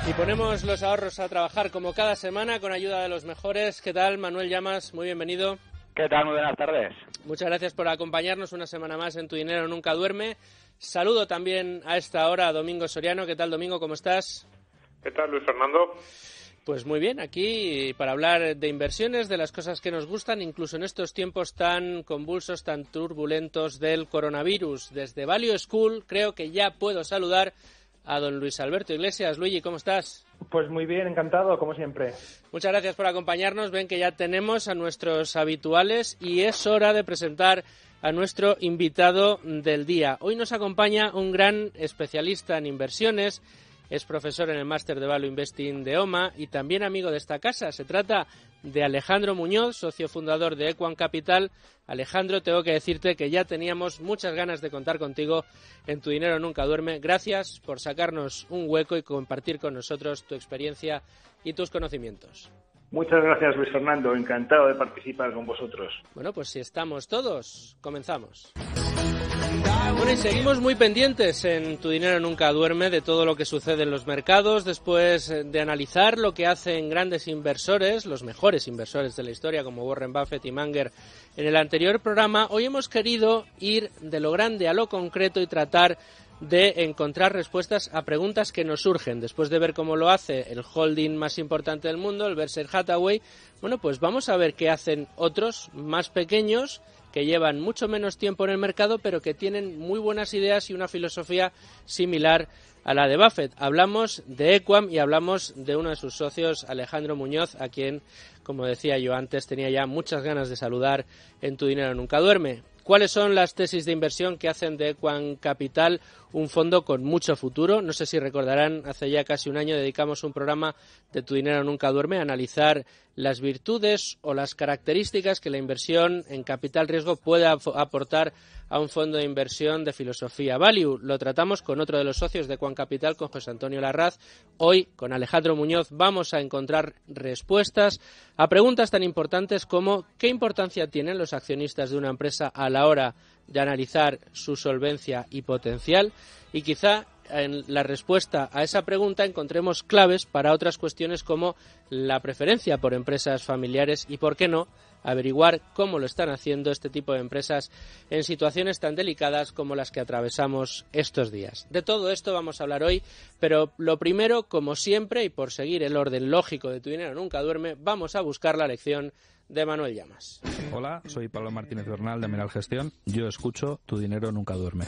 Y ponemos los ahorros a trabajar como cada semana con ayuda de los mejores. ¿Qué tal, Manuel Llamas? Muy bienvenido. ¿Qué tal? Muy buenas tardes. Muchas gracias por acompañarnos una semana más en Tu Dinero Nunca Duerme. Saludo también a esta hora a Domingo Soriano. ¿Qué tal, Domingo? ¿Cómo estás? ¿Qué tal, Luis Fernando? Pues muy bien, aquí para hablar de inversiones, de las cosas que nos gustan, incluso en estos tiempos tan convulsos, tan turbulentos del coronavirus. Desde Value School creo que ya puedo saludar a don Luis Alberto Iglesias. Luigi, ¿cómo estás? Pues muy bien, encantado, como siempre. Muchas gracias por acompañarnos. Ven que ya tenemos a nuestros habituales y es hora de presentar a nuestro invitado del día. Hoy nos acompaña un gran especialista en inversiones, es profesor en el Máster de Value Investing de OMA y también amigo de esta casa. Se trata de Alejandro Muñoz, socio fundador de Equam Capital. Alejandro, tengo que decirte que ya teníamos muchas ganas de contar contigo en Tu Dinero Nunca Duerme. Gracias por sacarnos un hueco y compartir con nosotros tu experiencia y tus conocimientos. Muchas gracias, Luis Fernando. Encantado de participar con vosotros. Bueno, pues si estamos todos, comenzamos. Bueno, y seguimos muy pendientes en Tu Dinero Nunca Duerme de todo lo que sucede en los mercados, después de analizar lo que hacen grandes inversores, los mejores inversores de la historia, como Warren Buffett y Munger. En el anterior programa, hoy hemos querido ir de lo grande a lo concreto y tratar de encontrar respuestas a preguntas que nos surgen. Después de ver cómo lo hace el holding más importante del mundo, el Berkshire Hathaway, bueno, pues vamos a ver qué hacen otros más pequeños que llevan mucho menos tiempo en el mercado, pero que tienen muy buenas ideas y una filosofía similar a la de Buffett. Hablamos de Equam y hablamos de uno de sus socios, Alejandro Muñoz, a quien, como decía yo antes, tenía ya muchas ganas de saludar en Tu Dinero Nunca Duerme. ¿Cuáles son las tesis de inversión que hacen de Equam Capital un fondo con mucho futuro? No sé si recordarán, hace ya casi un año dedicamos un programa de Tu Dinero Nunca Duerme a analizar las virtudes o las características que la inversión en capital riesgo puede aportar a un fondo de inversión de filosofía value. Lo tratamos con otro de los socios de Equam Capital, con José Antonio Larraz. Hoy, con Alejandro Muñoz, vamos a encontrar respuestas a preguntas tan importantes como ¿qué importancia tienen los accionistas de una empresa a la hora de analizar su solvencia y potencial? Y quizá en la respuesta a esa pregunta encontremos claves para otras cuestiones como la preferencia por empresas familiares y, por qué no, averiguar cómo lo están haciendo este tipo de empresas en situaciones tan delicadas como las que atravesamos estos días. De todo esto vamos a hablar hoy, pero lo primero, como siempre, y por seguir el orden lógico de Tu Dinero Nunca Duerme, vamos a buscar la lección de Manuel Llamas. Hola, soy Pablo Martínez Bernal de Meral Gestión. Yo escucho Tu Dinero Nunca Duerme.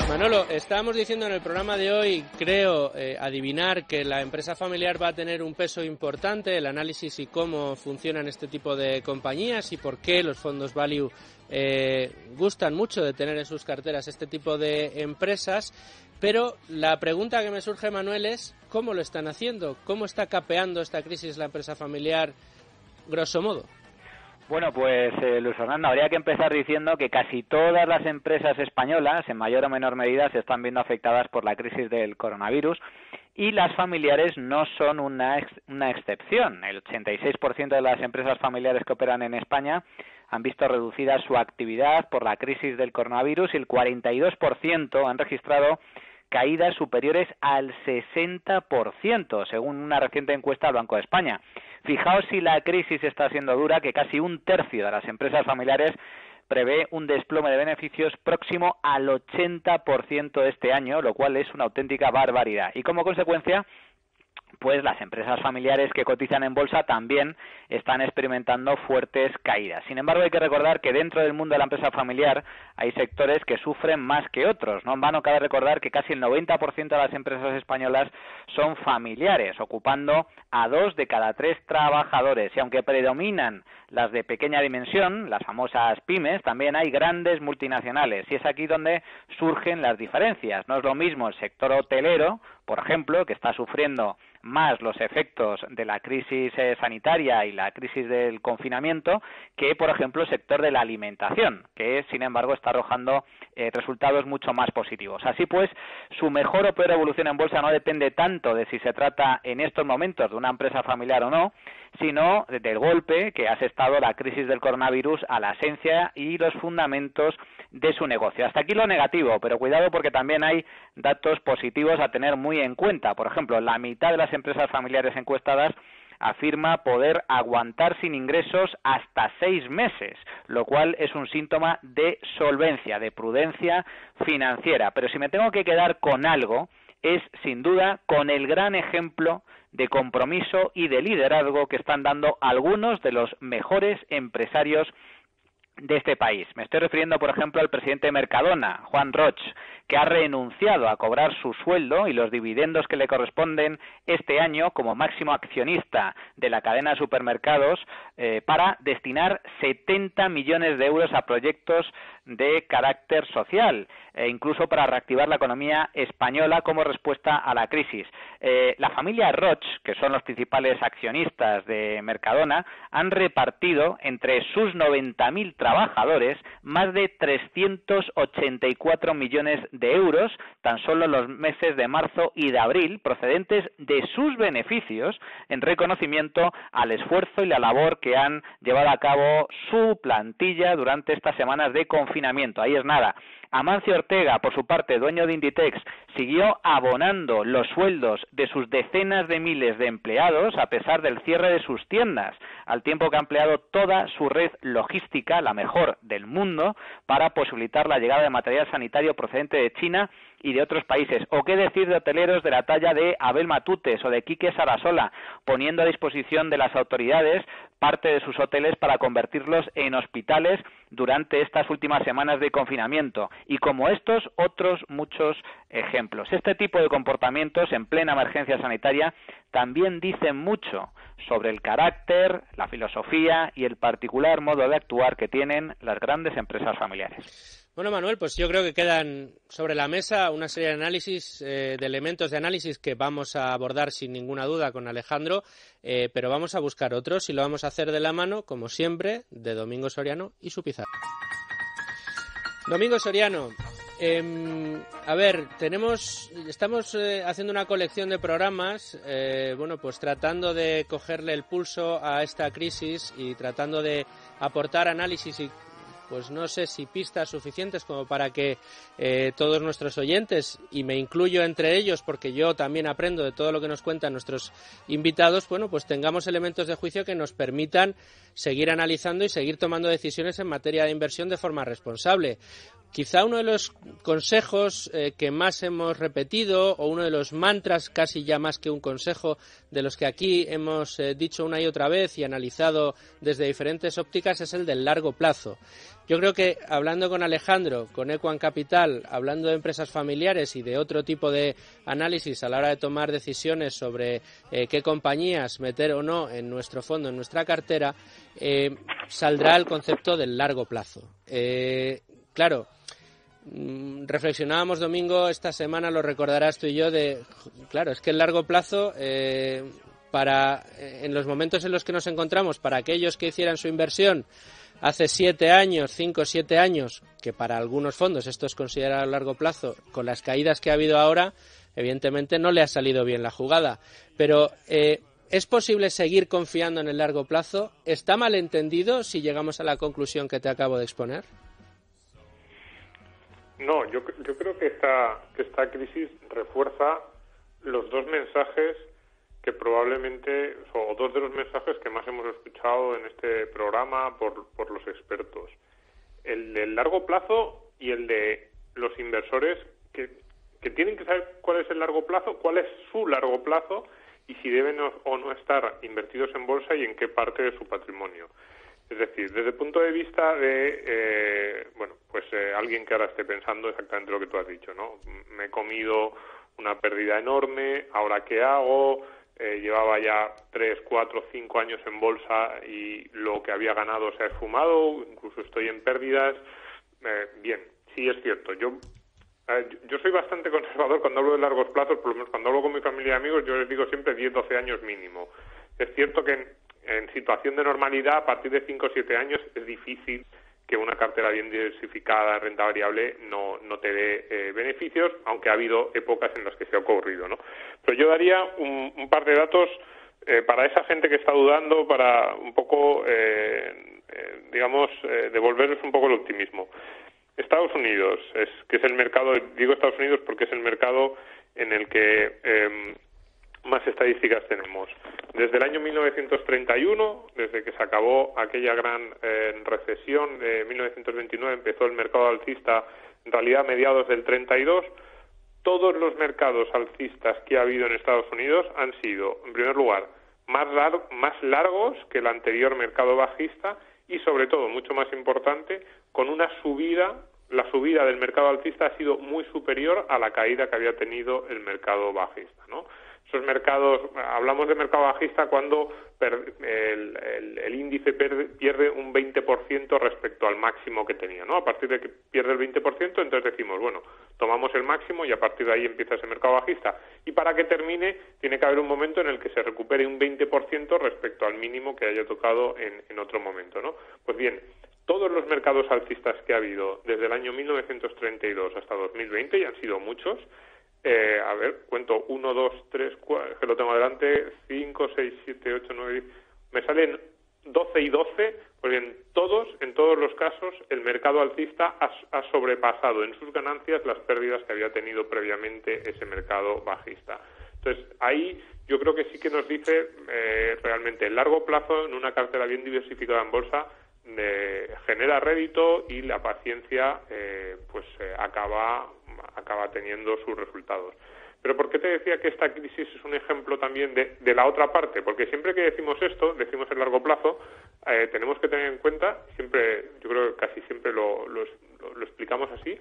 Manolo, estábamos diciendo en el programa de hoy, creo, adivinar que la empresa familiar va a tener un peso importante, el análisis y cómo funcionan este tipo de compañías y por qué los fondos value gustan mucho de tener en sus carteras este tipo de empresas. Pero la pregunta que me surge, Manuel, es ¿cómo lo están haciendo? ¿Cómo está capeando esta crisis la empresa familiar, grosso modo? Bueno, pues Luis Fernando, habría que empezar diciendo que casi todas las empresas españolas, en mayor o menor medida, se están viendo afectadas por la crisis del coronavirus y las familiares no son una excepción. El 86% de las empresas familiares que operan en España han visto reducida su actividad por la crisis del coronavirus y el 42% han registrado caídas superiores al 60%, según una reciente encuesta del Banco de España. Fijaos si la crisis está siendo dura, que casi un tercio de las empresas familiares prevé un desplome de beneficios próximo al 80% este año, lo cual es una auténtica barbaridad. Y como consecuencia, pues las empresas familiares que cotizan en bolsa también están experimentando fuertes caídas. Sin embargo, hay que recordar que dentro del mundo de la empresa familiar hay sectores que sufren más que otros. No en vano cabe recordar que casi el 90% de las empresas españolas son familiares, ocupando a 2 de cada 3 trabajadores. Y aunque predominan las de pequeña dimensión, las famosas pymes, también hay grandes multinacionales. Y es aquí donde surgen las diferencias. No es lo mismo el sector hotelero, por ejemplo, que está sufriendo más los efectos de la crisis sanitaria y la crisis del confinamiento que, por ejemplo, el sector de la alimentación, que, sin embargo, está arrojando resultados mucho más positivos. Así pues, su mejor o peor evolución en bolsa no depende tanto de si se trata en estos momentos de una empresa familiar o no, sino del golpe que ha asestado la crisis del coronavirus a la esencia y los fundamentos de su negocio. Hasta aquí lo negativo, pero cuidado porque también hay datos positivos a tener muy en cuenta. Por ejemplo, la mitad de las empresas familiares encuestadas afirma poder aguantar sin ingresos hasta 6 meses, lo cual es un síntoma de solvencia, de prudencia financiera. Pero si me tengo que quedar con algo, es sin duda con el gran ejemplo de compromiso y de liderazgo que están dando algunos de los mejores empresarios de este país. Me estoy refiriendo, por ejemplo, al presidente de Mercadona, Juan Roig, que ha renunciado a cobrar su sueldo y los dividendos que le corresponden este año como máximo accionista de la cadena de supermercados para destinar 70 millones de euros a proyectos de carácter social e incluso para reactivar la economía española como respuesta a la crisis. La familia Roig, que son los principales accionistas de Mercadona, han repartido entre sus 90.000 trabajadores más de 384 millones de euros tan solo en los meses de marzo y de abril, procedentes de sus beneficios en reconocimiento al esfuerzo y la labor que han llevado a cabo su plantilla durante estas semanas de confinamiento. Ahí es nada. Amancio Ortega, por su parte, dueño de Inditex, siguió abonando los sueldos de sus decenas de miles de empleados a pesar del cierre de sus tiendas, al tiempo que ha empleado toda su red logística, la mejor del mundo, para posibilitar la llegada de material sanitario procedente de China y de otros países. O qué decir de hoteleros de la talla de Abel Matutes o de Quique Sarasola, poniendo a disposición de las autoridades parte de sus hoteles para convertirlos en hospitales durante estas últimas semanas de confinamiento. Y como estos, otros muchos ejemplos. Este tipo de comportamientos en plena emergencia sanitaria también dicen mucho sobre el carácter, la filosofía y el particular modo de actuar que tienen las grandes empresas familiares. Bueno, Manuel, pues yo creo que quedan sobre la mesa una serie de análisis, de elementos de análisis que vamos a abordar sin ninguna duda con Alejandro, pero vamos a buscar otros y lo vamos a hacer de la mano, como siempre, de Domingo Soriano y su pizarra. Domingo Soriano, a ver, estamos haciendo una colección de programas, bueno, pues tratando de cogerle el pulso a esta crisis y tratando de aportar análisis y pues no sé si pistas suficientes como para que todos nuestros oyentes, y me incluyo entre ellos porque yo también aprendo de todo lo que nos cuentan nuestros invitados, bueno, pues tengamos elementos de juicio que nos permitan seguir analizando y seguir tomando decisiones en materia de inversión de forma responsable. Quizá uno de los consejos que más hemos repetido, o uno de los mantras, casi ya más que un consejo, de los que aquí hemos dicho una y otra vez y analizado desde diferentes ópticas, es el del largo plazo. Yo creo que hablando con Alejandro, con Equan Capital, hablando de empresas familiares y de otro tipo de análisis a la hora de tomar decisiones sobre qué compañías meter o no en nuestro fondo, en nuestra cartera, saldrá el concepto del largo plazo. Claro, reflexionábamos, Domingo, esta semana, lo recordarás tú y yo, claro, es que el largo plazo, en los momentos en los que nos encontramos, para aquellos que hicieran su inversión hace 5 o 7 años, que para algunos fondos esto es considerado largo plazo, con las caídas que ha habido ahora, evidentemente no le ha salido bien la jugada. Pero ¿es posible seguir confiando en el largo plazo? ¿Está mal entendido si llegamos a la conclusión que te acabo de exponer? No, yo creo que esta crisis refuerza los dos mensajes que probablemente, o dos de los mensajes que más hemos escuchado en este programa por los expertos. El del largo plazo y el de los inversores que tienen que saber cuál es el largo plazo, cuál es su largo plazo y si deben o no estar invertidos en bolsa y en qué parte de su patrimonio. Es decir, desde el punto de vista de, alguien que ahora esté pensando exactamente lo que tú has dicho, ¿no? Me he comido una pérdida enorme, ¿ahora qué hago? Llevaba ya 3, 4, 5 años en bolsa y lo que había ganado se ha esfumado, incluso estoy en pérdidas. Bien, sí es cierto, yo yo soy bastante conservador cuando hablo de largos plazos, por lo menos cuando hablo con mi familia y amigos, yo les digo siempre 10-12 años mínimo. Es cierto que en situación de normalidad, a partir de 5 o 7 años, es difícil que una cartera bien diversificada, renta variable, no te dé beneficios, aunque ha habido épocas en las que se ha ocurrido, ¿no? Pero yo daría un par de datos para esa gente que está dudando, para un poco, devolverles un poco el optimismo. Estados Unidos, que es el mercado, digo Estados Unidos porque es el mercado en el que más estadísticas tenemos. Desde el año 1931, desde que se acabó aquella gran recesión de 1929, empezó el mercado alcista, en realidad a mediados del 32, todos los mercados alcistas que ha habido en Estados Unidos han sido, en primer lugar, más largos que el anterior mercado bajista y, sobre todo, mucho más importante, con una subida. La subida del mercado alcista ha sido muy superior a la caída que había tenido el mercado bajista, ¿no? Esos mercados, hablamos de mercado bajista cuando el índice pierde un 20% respecto al máximo que tenía, ¿no? A partir de que pierde el 20%, entonces decimos, bueno, tomamos el máximo y a partir de ahí empieza ese mercado bajista. Y para que termine, tiene que haber un momento en el que se recupere un 20% respecto al mínimo que haya tocado en otro momento, ¿no? Pues bien, todos los mercados alcistas que ha habido desde el año 1932 hasta 2020, y han sido muchos, cuento 1, 2, 3, 4, que lo tengo adelante, 5, 6, 7, 8, 9, 10, me salen 12 y 12, pues bien, en todos los casos, el mercado alcista ha sobrepasado en sus ganancias las pérdidas que había tenido previamente ese mercado bajista. Entonces, ahí yo creo que sí que nos dice realmente el largo plazo en una cartera bien diversificada en bolsa genera rédito y la paciencia acaba teniendo sus resultados. Pero ¿por qué te decía que esta crisis es un ejemplo también de la otra parte? Porque siempre que decimos esto, decimos el largo plazo, tenemos que tener en cuenta, siempre, yo creo que casi siempre lo explicamos así,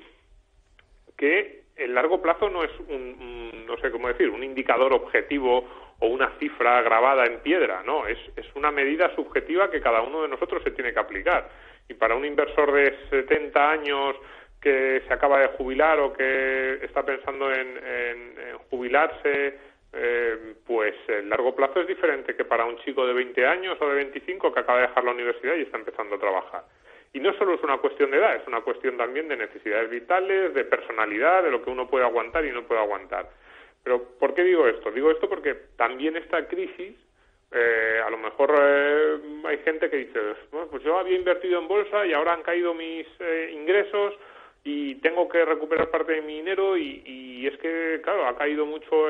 que el largo plazo no es un indicador objetivo o una cifra grabada en piedra, no, es una medida subjetiva que cada uno de nosotros se tiene que aplicar. Y para un inversor de 70 años que se acaba de jubilar o que está pensando en jubilarse, pues el largo plazo es diferente que para un chico de 20 años o de 25 que acaba de dejar la universidad y está empezando a trabajar. Y no solo es una cuestión de edad, es una cuestión también de necesidades vitales, de personalidad, de lo que uno puede aguantar y no puede aguantar. Pero, ¿por qué digo esto? Digo esto porque también esta crisis, a lo mejor hay gente que dice, bueno, pues yo había invertido en bolsa y ahora han caído mis ingresos y tengo que recuperar parte de mi dinero y es que, claro, ha caído mucho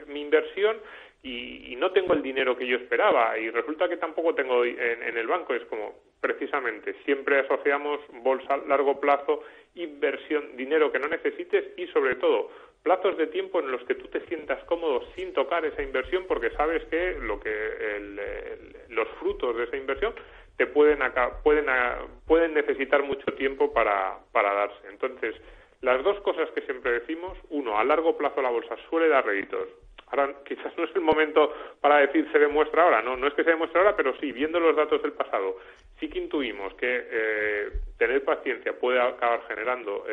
mi inversión y no tengo el dinero que yo esperaba y resulta que tampoco tengo en el banco. Es como, precisamente, siempre asociamos bolsa, largo plazo, inversión, dinero que no necesites y, sobre todo, plazos de tiempo en los que tú te sientas cómodo sin tocar esa inversión porque sabes que los frutos de esa inversión te pueden necesitar mucho tiempo para darse. Entonces, las dos cosas que siempre decimos, uno, a largo plazo la bolsa suele dar réditos. Ahora, quizás no es el momento para decir se demuestra ahora, no es que se demuestre ahora, pero sí, viendo los datos del pasado, sí que intuimos que tener paciencia puede acabar generando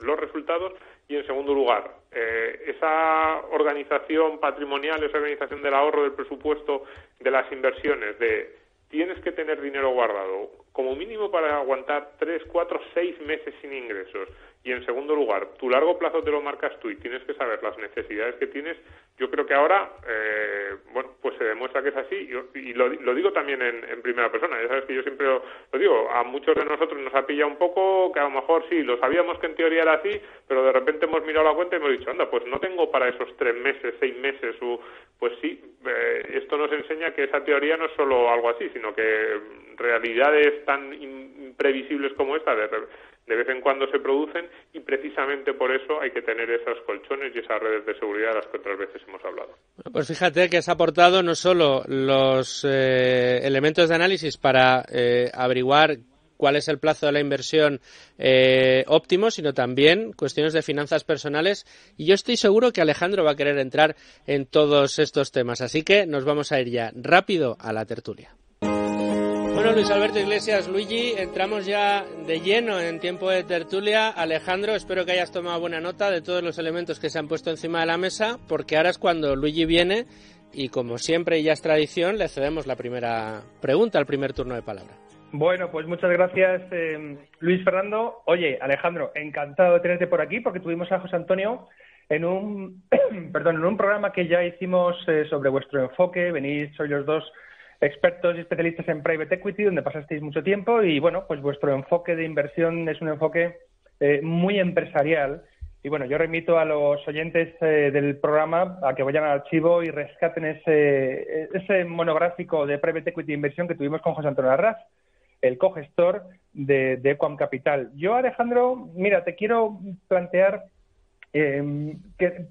los resultados. Y, en segundo lugar, esa organización patrimonial, esa organización del ahorro, del presupuesto, de las inversiones, tienes que tener dinero guardado, como mínimo para aguantar 3, 4, 6 meses sin ingresos. Y, en segundo lugar, tu largo plazo te lo marcas tú y tienes que saber las necesidades que tienes. Yo creo que ahora, pues se demuestra que es así y lo digo también en primera persona. Ya sabes que yo siempre lo digo, a muchos de nosotros nos ha pillado un poco que a lo mejor sí, lo sabíamos que en teoría era así, pero de repente hemos mirado la cuenta y hemos dicho, anda, pues no tengo para esos 3 meses, 6 meses, pues sí, esto nos enseña que esa teoría no es solo algo así, sino que realidades tan imprevisibles como esta de vez en cuando se producen y precisamente por eso hay que tener esos colchones y esas redes de seguridad de las que otras veces hemos hablado. Pues fíjate que has aportado no solo los elementos de análisis para averiguar cuál es el plazo de la inversión óptimo, sino también cuestiones de finanzas personales. Y yo estoy seguro que Alejandro va a querer entrar en todos estos temas. Así que nos vamos a ir ya rápido a la tertulia. Bueno, Luis Alberto Iglesias, Luigi, entramos ya de lleno en tiempo de tertulia. Alejandro, espero que hayas tomado buena nota de todos los elementos que se han puesto encima de la mesa, porque ahora es cuando Luigi viene y, como siempre y ya es tradición, le cedemos la primera pregunta, el primer turno de palabra. Bueno, pues muchas gracias, Luis Fernando. Oye, Alejandro, encantado de tenerte por aquí, porque tuvimos a José Antonio en un programa que ya hicimos sobre vuestro enfoque. Sois los dos expertos y especialistas en private equity, donde pasasteis mucho tiempo, y bueno, pues vuestro enfoque de inversión es un enfoque muy empresarial. Y bueno, yo remito a los oyentes del programa a que vayan al archivo y rescaten ese monográfico de private equity inversión que tuvimos con José Antonio Arras, el cogestor de Equam Capital. Yo, Alejandro, mira, te quiero plantear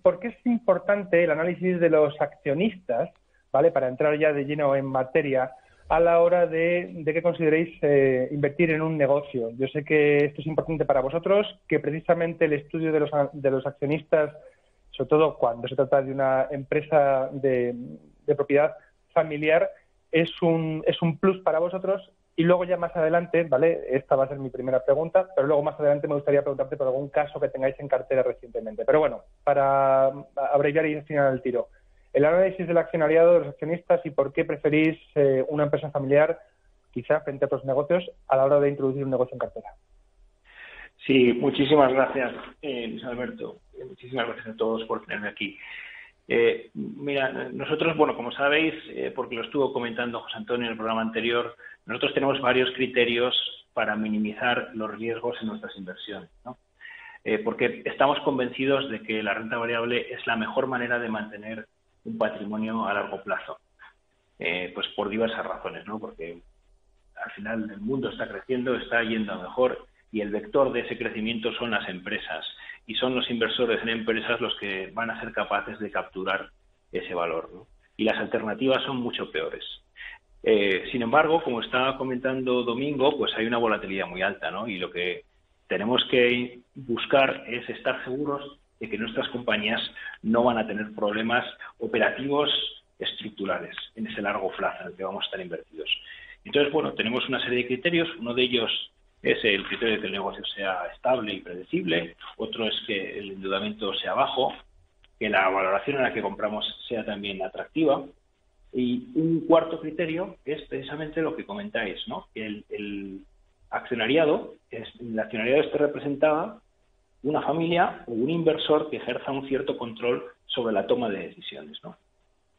por qué es importante el análisis de los accionistas, ¿vale? Para entrar ya de lleno en materia, a la hora de que consideréis invertir en un negocio. Yo sé que esto es importante para vosotros, que precisamente el estudio de los accionistas, sobre todo cuando se trata de una empresa de propiedad familiar, es un plus para vosotros. Y luego ya más adelante, ¿vale? Esta va a ser mi primera pregunta, pero luego más adelante me gustaría preguntarte por algún caso que tengáis en cartera recientemente. Pero bueno, para abreviar y final el tiro. El análisis del accionariado, de los accionistas y por qué preferís una empresa familiar, quizá frente a otros negocios, a la hora de introducir un negocio en cartera. Sí, muchísimas gracias, Luis Alberto. Muchísimas gracias a todos por tenerme aquí. Mira, nosotros, bueno, como sabéis, porque lo estuvo comentando José Antonio en el programa anterior, nosotros tenemos varios criterios para minimizar los riesgos en nuestras inversiones, ¿no? Porque estamos convencidos de que la renta variable es la mejor manera de mantener un patrimonio a largo plazo, pues por diversas razones, ¿no? Porque al final el mundo está creciendo, está yendo a mejor y el vector de ese crecimiento son las empresas y son los inversores en empresas los que van a ser capaces de capturar ese valor, ¿no? Y las alternativas son mucho peores. Sin embargo, como estaba comentando Domingo, pues hay una volatilidad muy alta, ¿no? Y lo que tenemos que buscar es estar seguros de que nuestras compañías no van a tener problemas operativos estructurales en ese largo plazo en el que vamos a estar invertidos. Entonces, bueno, tenemos una serie de criterios. Uno de ellos es el criterio de que el negocio sea estable y predecible. Otro es que el endeudamiento sea bajo, que la valoración en la que compramos sea también atractiva. Y un cuarto criterio es precisamente lo que comentáis, ¿no? Que el accionariado esté representado una familia o un inversor que ejerza un cierto control sobre la toma de decisiones, ¿no?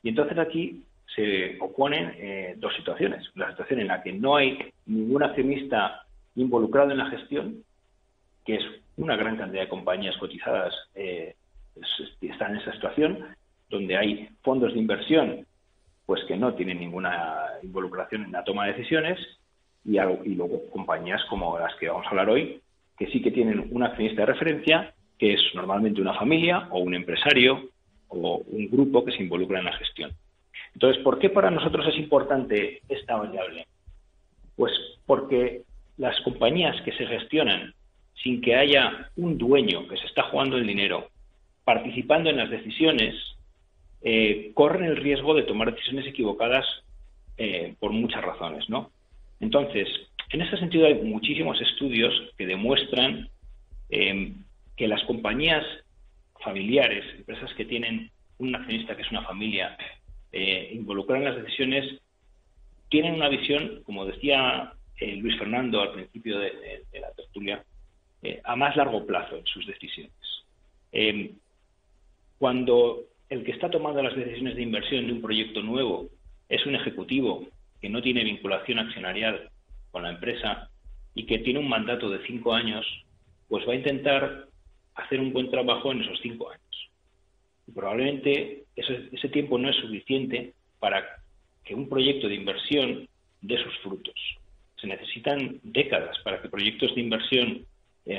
Y entonces aquí se oponen dos situaciones. La situación en la que no hay ningún accionista involucrado en la gestión, que es una gran cantidad de compañías cotizadas están en esa situación, donde hay fondos de inversión pues que no tienen ninguna involucración en la toma de decisiones, y luego compañías como las que vamos a hablar hoy, que sí que tienen un accionista de referencia, que es normalmente una familia o un empresario o un grupo que se involucra en la gestión. Entonces, ¿por qué para nosotros es importante esta variable? Pues porque las compañías que se gestionan sin que haya un dueño que se está jugando el dinero participando en las decisiones, corren el riesgo de tomar decisiones equivocadas por muchas razones, ¿no? Entonces, en ese sentido hay muchísimos estudios que demuestran que las compañías familiares, empresas que tienen un accionista que es una familia, involucradas en las decisiones, tienen una visión, como decía Luis Fernando al principio de la tertulia, a más largo plazo en sus decisiones. Cuando el que está tomando las decisiones de inversión de un proyecto nuevo es un ejecutivo que no tiene vinculación accionarial con la empresa y que tiene un mandato de 5 años, pues va a intentar hacer un buen trabajo en esos 5 años. Y probablemente ese tiempo no es suficiente para que un proyecto de inversión dé sus frutos. Se necesitan décadas para que proyectos de inversión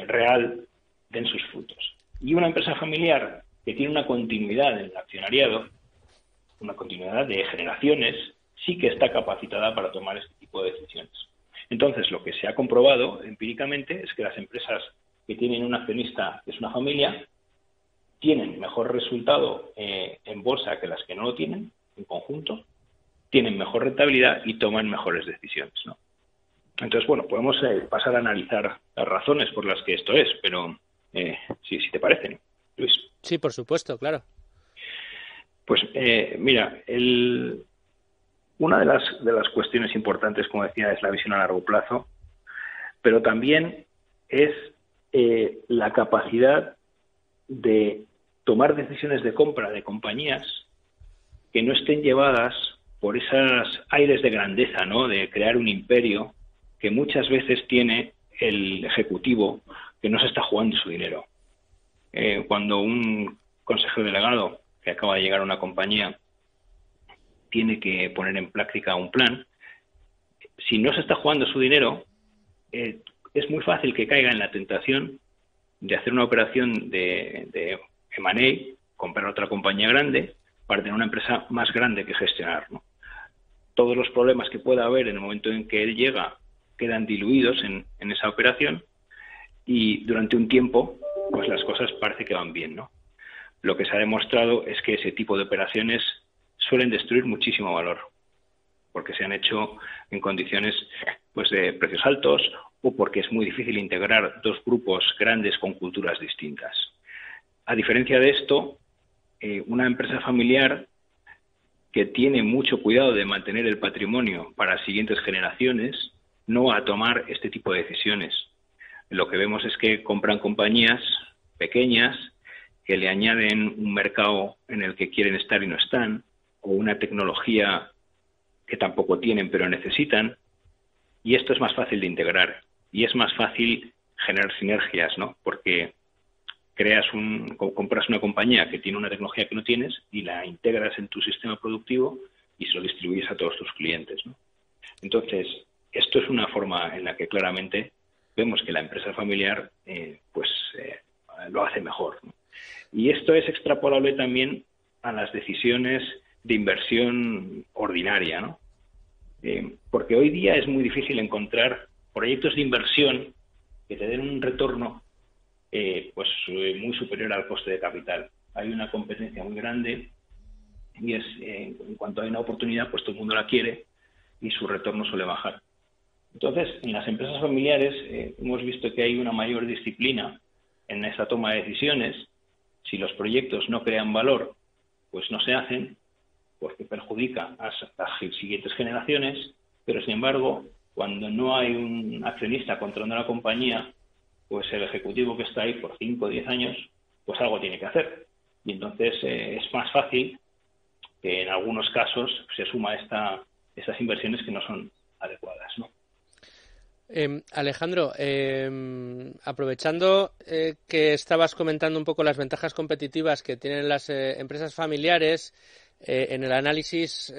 real den sus frutos. Y una empresa familiar que tiene una continuidad en el accionariado, una continuidad de generaciones, sí que está capacitada para tomar este tipo de decisiones. Entonces, lo que se ha comprobado empíricamente es que las empresas que tienen un accionista que es una familia tienen mejor resultado en bolsa que las que no lo tienen, en conjunto, tienen mejor rentabilidad y toman mejores decisiones, ¿no? Entonces, bueno, podemos pasar a analizar las razones por las que esto es, pero si te parece, ¿no, Luis? Sí, por supuesto, claro. Pues mira, una de las cuestiones importantes, como decía, es la visión a largo plazo, pero también es la capacidad de tomar decisiones de compra de compañías que no estén llevadas por esos aires de grandeza, ¿no? De crear un imperio que muchas veces tiene el ejecutivo que no se está jugando su dinero. Cuando un consejero delegado que acaba de llegar a una compañía tiene que poner en práctica un plan, si no se está jugando su dinero, es muy fácil que caiga en la tentación de hacer una operación de M&A, comprar otra compañía grande para tener una empresa más grande que gestionar, ¿no? Todos los problemas que pueda haber en el momento en que él llega quedan diluidos en esa operación y durante un tiempo pues las cosas parece que van bien, ¿no? Lo que se ha demostrado es que ese tipo de operaciones suelen destruir muchísimo valor porque se han hecho en condiciones pues de precios altos o porque es muy difícil integrar dos grupos grandes con culturas distintas. A diferencia de esto, una empresa familiar que tiene mucho cuidado de mantener el patrimonio para las siguientes generaciones no va a tomar este tipo de decisiones. Lo que vemos es que compran compañías pequeñas que le añaden un mercado en el que quieren estar y no están, o una tecnología que tampoco tienen pero necesitan, y esto es más fácil de integrar y es más fácil generar sinergias, ¿no? Porque compras una compañía que tiene una tecnología que no tienes y la integras en tu sistema productivo y se lo distribuyes a todos tus clientes, ¿no? Entonces, esto es una forma en la que claramente vemos que la empresa familiar lo hace mejor, ¿no? Y esto es extrapolable también a las decisiones de inversión ordinaria, ¿no? Porque hoy día es muy difícil encontrar proyectos de inversión que te den un retorno muy superior al coste de capital. Hay una competencia muy grande y en cuanto hay una oportunidad, pues todo el mundo la quiere y su retorno suele bajar. Entonces, en las empresas familiares hemos visto que hay una mayor disciplina en esa toma de decisiones. Si los proyectos no crean valor, pues no se hacen, porque perjudica a las siguientes generaciones, pero sin embargo, cuando no hay un accionista controlando la compañía, pues el ejecutivo que está ahí por 5 o 10 años, pues algo tiene que hacer. Y entonces es más fácil que en algunos casos se suma esas inversiones que no son adecuadas, ¿no? Alejandro, aprovechando que estabas comentando un poco las ventajas competitivas que tienen las empresas familiares, en el análisis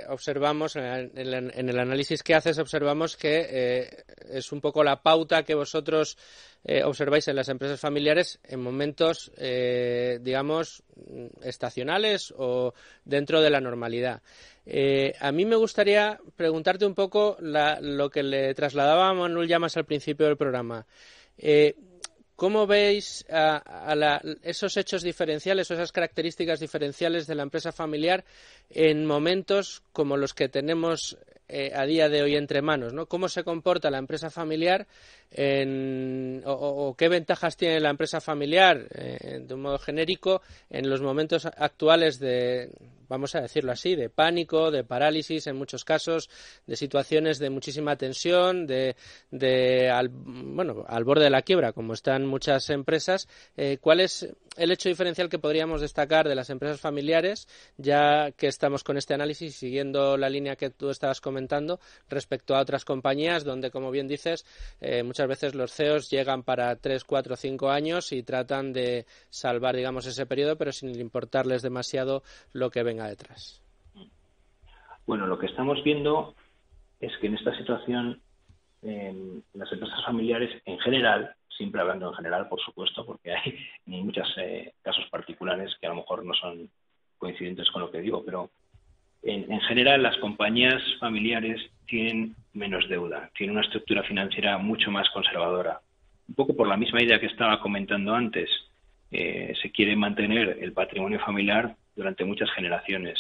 observamos, en el análisis que haces observamos que es un poco la pauta que vosotros observáis en las empresas familiares en momentos, digamos, estacionales o dentro de la normalidad. A mí me gustaría preguntarte un poco lo que le trasladaba a Manuel Llamas al principio del programa. ¿Cómo veis esos hechos diferenciales o esas características diferenciales de la empresa familiar en momentos como los que tenemos a día de hoy entre manos, ¿no? ¿Cómo se comporta la empresa familiar o qué ventajas tiene la empresa familiar, de un modo genérico, en los momentos actuales de, vamos a decirlo así, de pánico, de parálisis en muchos casos, de situaciones de muchísima tensión, al borde de la quiebra, como están muchas empresas? ¿Cuál es el hecho diferencial que podríamos destacar de las empresas familiares, ya que estamos con este análisis, siguiendo la línea que tú estabas comentando, respecto a otras compañías donde, como bien dices, muchas veces los CEOs llegan para 3, 4, 5 años y tratan de salvar, digamos, ese periodo, pero sin importarles demasiado lo que venga detrás? Bueno, lo que estamos viendo es que en esta situación las empresas familiares en general, siempre hablando en general, por supuesto, porque hay muchos casos particulares que a lo mejor no son coincidentes con lo que digo, pero en general las compañías familiares tienen menos deuda, tienen una estructura financiera mucho más conservadora. Un poco por la misma idea que estaba comentando antes, se quiere mantener el patrimonio familiar durante muchas generaciones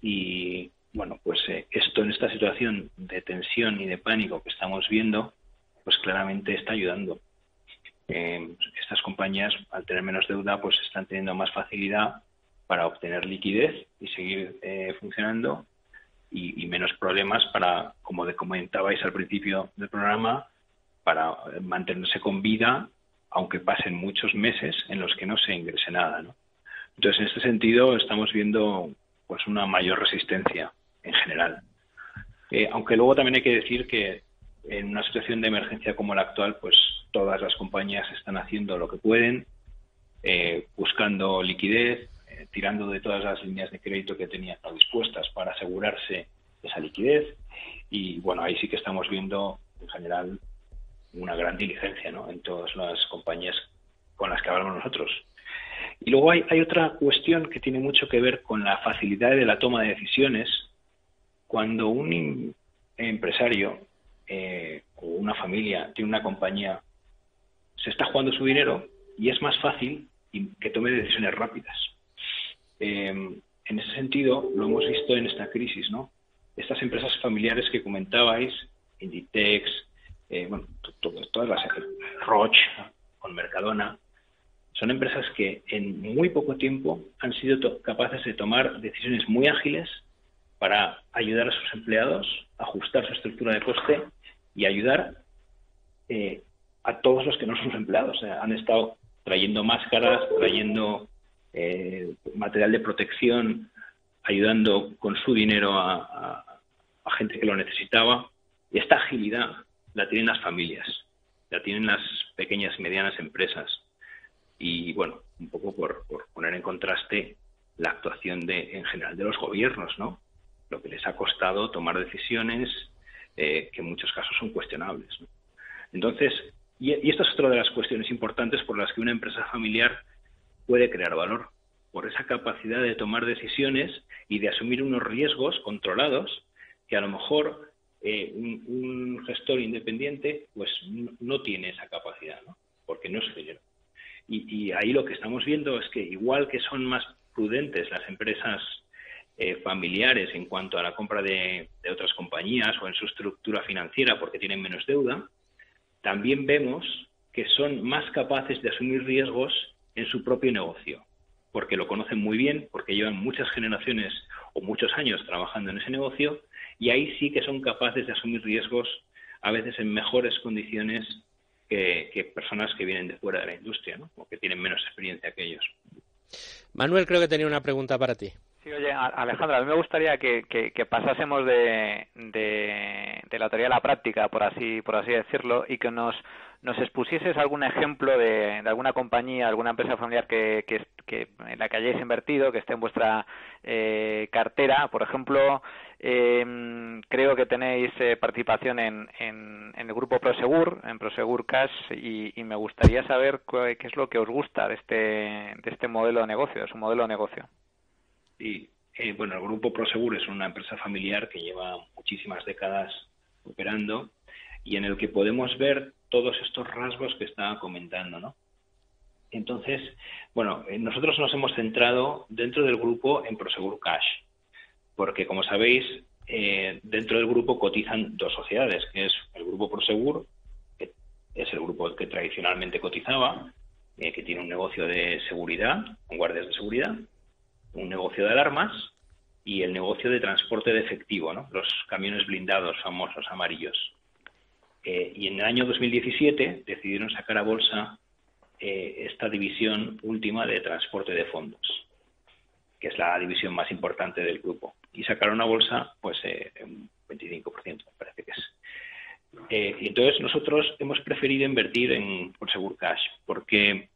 y bueno, pues esto en esta situación de tensión y de pánico que estamos viendo, pues claramente está ayudando. Estas compañías, al tener menos deuda, pues están teniendo más facilidad para obtener liquidez y seguir funcionando y menos problemas para, como comentabais al principio del programa, para mantenerse con vida, aunque pasen muchos meses en los que no se ingrese nada, ¿no? Entonces, en este sentido, estamos viendo pues una mayor resistencia en general. Aunque luego también hay que decir que en una situación de emergencia como la actual, pues todas las compañías están haciendo lo que pueden, buscando liquidez, tirando de todas las líneas de crédito que tenían no dispuestas para asegurarse esa liquidez. Y bueno, ahí sí que estamos viendo en general una gran diligencia, ¿no?, en todas las compañías con las que hablamos nosotros. Y luego hay otra cuestión que tiene mucho que ver con la facilidad de la toma de decisiones. Cuando un empresario o una familia tiene una compañía, se está jugando su dinero y es más fácil que tome decisiones rápidas. En ese sentido, lo hemos visto en esta crisis, ¿no? Estas empresas familiares que comentabais, Inditex, todas las Roche, con Mercadona, son empresas que en muy poco tiempo han sido capaces de tomar decisiones muy ágiles para ayudar a sus empleados, ajustar su estructura de coste y ayudar a todos los que no son empleados. O sea, han estado trayendo máscaras, trayendo material de protección, ayudando con su dinero a gente que lo necesitaba. Y esta agilidad la tienen las familias, la tienen las pequeñas y medianas empresas. Y bueno, un poco por poner en contraste la actuación en general de los gobiernos, ¿no? Lo que les ha costado tomar decisiones que en muchos casos son cuestionables, ¿no? Entonces, y esta es otra de las cuestiones importantes por las que una empresa familiar puede crear valor, por esa capacidad de tomar decisiones y de asumir unos riesgos controlados que a lo mejor un gestor independiente pues no tiene esa capacidad, ¿no?, porque no es dinero. Y ahí lo que estamos viendo es que igual que son más prudentes las empresas familiares en cuanto a la compra de otras compañías o en su estructura financiera porque tienen menos deuda, también vemos que son más capaces de asumir riesgos en su propio negocio, porque lo conocen muy bien, porque llevan muchas generaciones o muchos años trabajando en ese negocio, y ahí sí que son capaces de asumir riesgos a veces en mejores condiciones que personas que vienen de fuera de la industria, ¿no?, o que tienen menos experiencia que ellos. Manuel, creo que tenía una pregunta para ti. Sí, oye, Alejandro, a mí me gustaría que pasásemos de la teoría a la práctica, por así decirlo, y que nos expusieses algún ejemplo de alguna compañía, alguna empresa familiar que en la que hayáis invertido, que esté en vuestra cartera. Por ejemplo, creo que tenéis participación en el grupo Prosegur, en Prosegur Cash, y me gustaría saber qué es lo que os gusta de este modelo de negocio, de su modelo de negocio. Sí, bueno, el grupo Prosegur es una empresa familiar que lleva muchísimas décadas operando y en el que podemos ver todos estos rasgos que estaba comentando, ¿no? Entonces, bueno, nosotros nos hemos centrado dentro del grupo en Prosegur Cash, porque como sabéis, dentro del grupo cotizan dos sociedades, que es el grupo Prosegur, que es el grupo que tradicionalmente cotizaba, que tiene un negocio de seguridad, con guardias de seguridad, un negocio de alarmas y el negocio de transporte de efectivo, ¿no?, los camiones blindados famosos amarillos. Y en el año 2017 decidieron sacar a bolsa esta división última de transporte de fondos, que es la división más importante del grupo. Y sacaron a bolsa pues un 25%, me parece que es. Y entonces nosotros hemos preferido invertir en Prosegur Cash porque,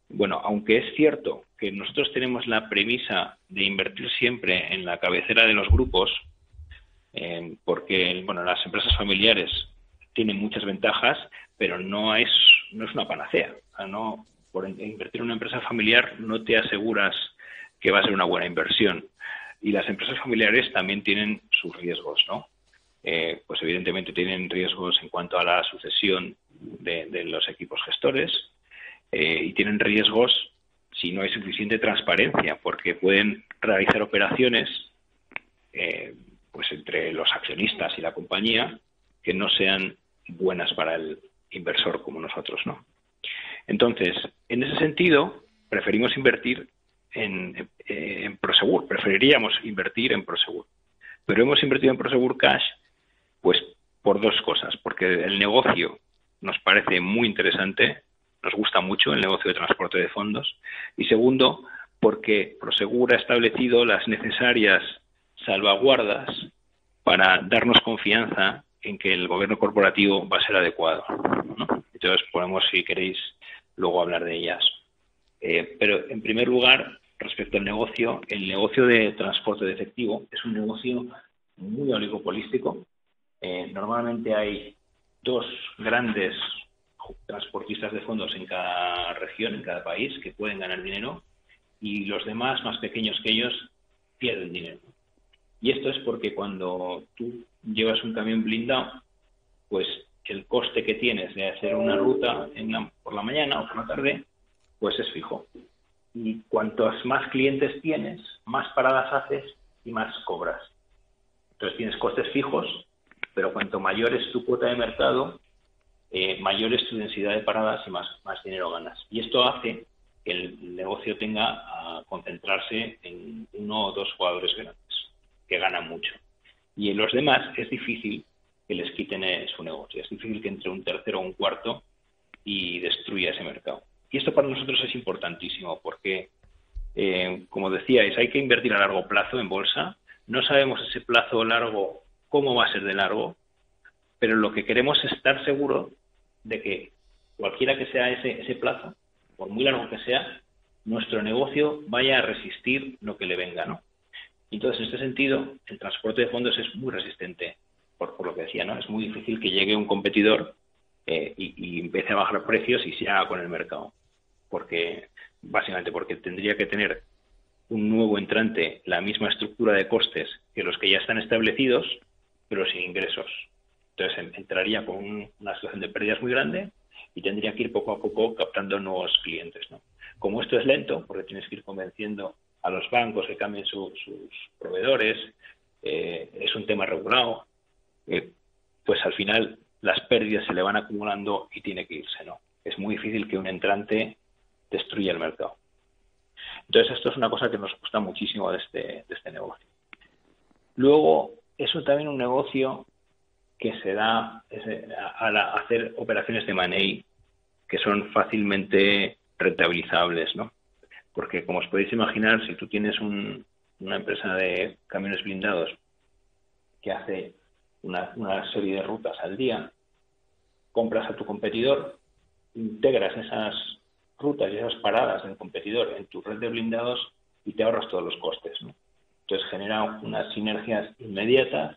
bueno, aunque es cierto que nosotros tenemos la premisa de invertir siempre en la cabecera de los grupos, porque, bueno, las empresas familiares tienen muchas ventajas, pero no es una panacea. O sea, no, por invertir en una empresa familiar no te aseguras que va a ser una buena inversión. Y las empresas familiares también tienen sus riesgos, ¿no? Pues evidentemente tienen riesgos en cuanto a la sucesión de los equipos gestores, y tienen riesgos si no hay suficiente transparencia, porque pueden realizar operaciones pues entre los accionistas y la compañía que no sean buenas para el inversor como nosotros, ¿no? Entonces, en ese sentido, preferimos invertir en Prosegur, preferiríamos invertir en Prosegur. Pero hemos invertido en Prosegur Cash, pues por dos cosas, porque el negocio nos parece muy interesante, nos gusta mucho el negocio de transporte de fondos, y segundo, porque Prosegur ha establecido las necesarias salvaguardas para darnos confianza en que el gobierno corporativo va a ser adecuado, ¿no? Entonces podemos, si queréis, luego hablar de ellas. Pero en primer lugar, respecto al negocio, el negocio de transporte de efectivo es un negocio muy oligopolístico. Normalmente hay dos grandes transportistas de fondos en cada región, en cada país, que pueden ganar dinero, y los demás, más pequeños que ellos, pierden dinero. Y esto es porque cuando tú llevas un camión blindado, pues el coste que tienes de hacer una ruta por la mañana o por la tarde, pues es fijo. Y cuantos más clientes tienes, más paradas haces y más cobras. Entonces tienes costes fijos, pero cuanto mayor es tu cuota de mercado, mayor es tu densidad de paradas y más dinero ganas. Y esto hace que el negocio tenga a concentrarse en uno o dos jugadores grandes, que ganan mucho. Y en los demás es difícil que les quiten su negocio. Es difícil que entre un tercero o un cuarto y destruya ese mercado. Y esto para nosotros es importantísimo porque, como decíais, hay que invertir a largo plazo en bolsa. No sabemos ese plazo largo cómo va a ser de largo, pero lo que queremos es estar seguros de que cualquiera que sea ese plazo, por muy largo que sea, nuestro negocio vaya a resistir lo que le venga, ¿no? Entonces, en este sentido, el transporte de fondos es muy resistente, por lo que decía, ¿no? Es muy difícil que llegue un competidor y empiece a bajar precios y se haga con el mercado. Básicamente porque tendría que tener un nuevo entrante la misma estructura de costes que los que ya están establecidos, pero sin ingresos. Entonces entraría con una situación de pérdidas muy grande y tendría que ir poco a poco captando nuevos clientes, ¿no? Como esto es lento, porque tienes que ir convenciendo a los bancos que cambien sus proveedores, es un tema regulado, pues al final las pérdidas se le van acumulando y tiene que irse, ¿no? Es muy difícil que un entrante destruya el mercado. Entonces esto es una cosa que nos gusta muchísimo de este negocio. Luego, eso también un negocio que se da al hacer operaciones de money que son fácilmente rentabilizables, ¿no? Porque, como os podéis imaginar, si tú tienes una empresa de camiones blindados que hace una serie de rutas al día, compras a tu competidor, integras esas rutas y esas paradas del competidor en tu red de blindados y te ahorras todos los costes, ¿no? Entonces genera unas sinergias inmediatas